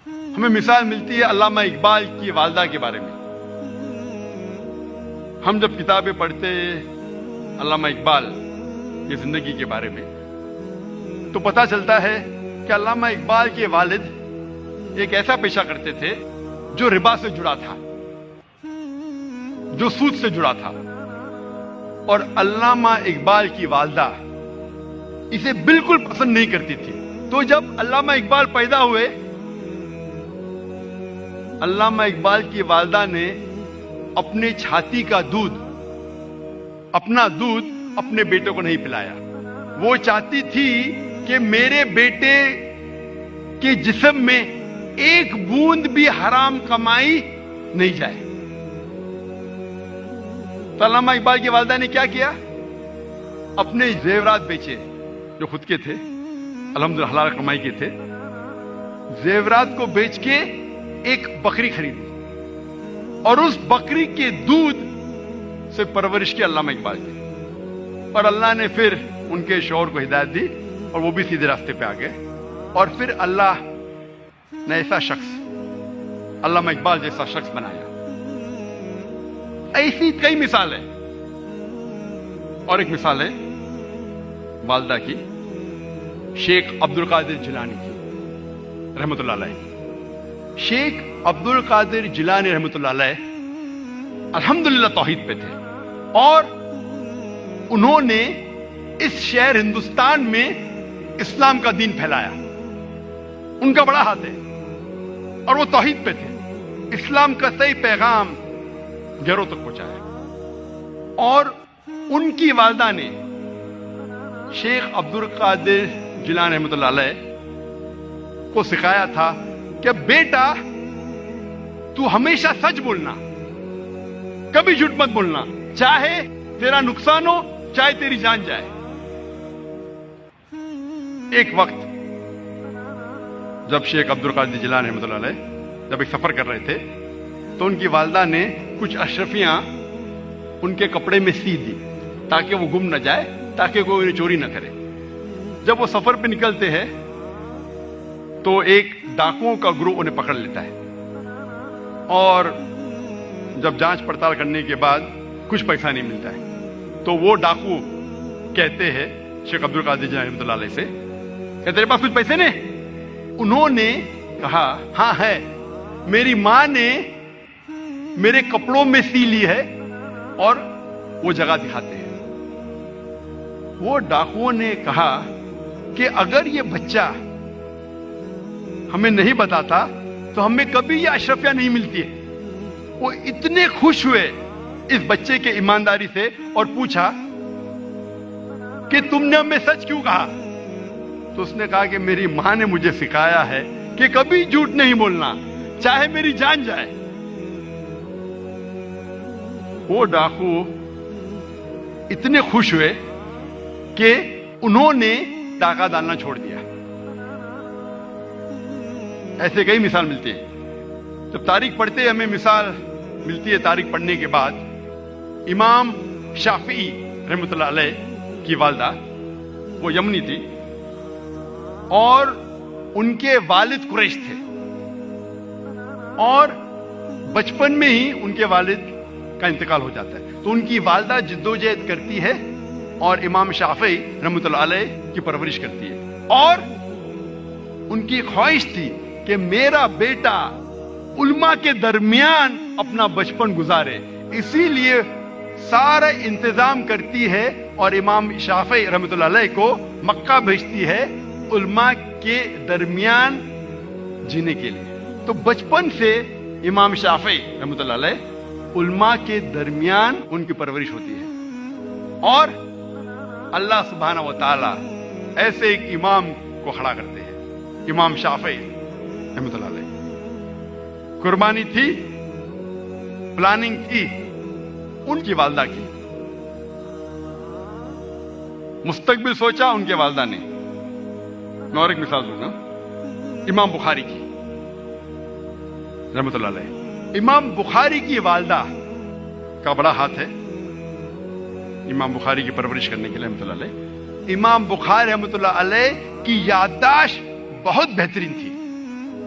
ہمیں مثال ملتی ہے علامہ اقبال کی والدہ کے بارے میں. ہم جب کتابیں پڑھتے علامہ اقبال کی زندگی کے بارے میں تو پتہ چلتا ہے کہ علامہ اقبال کے والد ایک ایسا پیشہ کرتے تھے جو ربا سے جڑا تھا، جو سود سے جڑا تھا، اور علامہ اقبال کی والدہ اسے بالکل پسند نہیں کرتی تھی. تو جب علامہ اقبال پیدا ہوئے، علامہ اقبال کی والدہ نے اپنے چھاتی کا دودھ، اپنا دودھ اپنے بیٹے کو نہیں پلایا. وہ چاہتی تھی کہ میرے بیٹے کے جسم میں ایک بوند بھی حرام کمائی نہیں جائے. تو علامہ اقبال کی والدہ نے کیا کیا؟ اپنے زیورات بیچے جو خود کے تھے، الحمدللہ حلال کمائی کے تھے. زیورات کو بیچ کے ایک بکری خریدی اور اس بکری کے دودھ سے پرورش کی علامہ اقبال کی. اور اللہ نے پھر ان کے شوہر کو ہدایت دی اور وہ بھی سیدھے راستے پہ آ گئے. اور پھر اللہ نے ایسا شخص، علامہ اقبال جیسا شخص بنایا. ایسی کئی مثال ہے. اور ایک مثال ہے والدہ کی، شیخ عبد القادر جیلانی کی رحمۃ اللہ علیہ. شیخ عبد القادر جیلانی رحمۃ اللہ علیہ الحمدللہ توحید پہ تھے، اور انہوں نے اس شہر ہندوستان میں اسلام کا دین پھیلایا. ان کا بڑا ہاتھ ہے اور وہ توحید پہ تھے. اسلام کا صحیح پیغام گھروں تک پہنچایا. اور ان کی والدہ نے شیخ عبد القادر جیلانی رحمۃ اللہ علیہ کو سکھایا تھا کہ بیٹا تو ہمیشہ سچ بولنا، کبھی جھوٹ مت بولنا، چاہے تیرا نقصان ہو چاہے تیری جان جائے. ایک وقت جب شیخ عبد القادر جیلانی رحمۃ اللہ علیہ جب ایک سفر کر رہے تھے تو ان کی والدہ نے کچھ اشرفیاں ان کے کپڑے میں سی دی تاکہ وہ گم نہ جائے، تاکہ کوئی انہیں چوری نہ کرے. جب وہ سفر پہ نکلتے ہیں تو ایک ڈاکوؤں کا گروہ انہیں پکڑ لیتا ہے، اور جب جانچ پڑتال کرنے کے بعد کچھ پیسہ نہیں ملتا ہے تو وہ ڈاکو کہتے ہیں شیخ عبد القادر جیلانی رحمۃ اللہ علیہ سے کہ تیرے پاس کچھ پیسے نے؟ انہوں نے کہا ہاں ہے، میری ماں نے میرے کپڑوں میں سی لی ہے، اور وہ جگہ دکھاتے ہیں. وہ ڈاکوؤں نے کہا کہ اگر یہ بچہ ہمیں نہیں بتاتا تو ہمیں کبھی یہ اشرفیاں نہیں ملتی ہے. وہ اتنے خوش ہوئے اس بچے کے ایمانداری سے اور پوچھا کہ تم نے ہمیں سچ کیوں کہا؟ تو اس نے کہا کہ میری ماں نے مجھے سکھایا ہے کہ کبھی جھوٹ نہیں بولنا، چاہے میری جان جائے. وہ ڈاکو اتنے خوش ہوئے کہ انہوں نے ڈاکہ ڈالنا چھوڑ دیا. ایسے کئی مثال ملتی ہے. جب تاریخ پڑھتے ہیں ہمیں مثال ملتی ہے. تاریخ پڑھنے کے بعد امام شافعی رحمۃ اللہ علیہ کی والدہ وہ یمنی تھی، اور ان کے والد قریش تھے، اور بچپن میں ہی ان کے والد کا انتقال ہو جاتا ہے. تو ان کی والدہ جدوجہد کرتی ہے اور امام شافعی رحمۃ اللہ علیہ کی پرورش کرتی ہے. اور ان کی خواہش تھی کہ میرا بیٹا علماء کے درمیان اپنا بچپن گزارے، اسی لیے سارا انتظام کرتی ہے اور امام شافعی رحمۃ اللہ علیہ کو مکہ بھیجتی ہے علماء کے درمیان جینے کے لیے. تو بچپن سے امام شافعی رحمۃ اللہ علیہ علماء کے درمیان ان کی پرورش ہوتی ہے. اور اللہ سبحانہ و تعالی ایسے ایک امام کو کھڑا کرتے ہیں، امام شافعی رحمۃ اللہ علیہ. قربانی تھی، پلاننگ تھی ان کی والدہ کی، مستقبل سوچا ان کے والدہ نے. میں اور ایک مثال دوں گا امام بخاری کی رحمۃ اللہ علیہ. امام بخاری کی والدہ کا بڑا ہاتھ ہے امام بخاری کی پرورش کرنے کے لیے رحمۃ اللہ علیہ. امام بخاری رحمۃ اللہ علیہ کی یادداشت بہت بہترین تھی.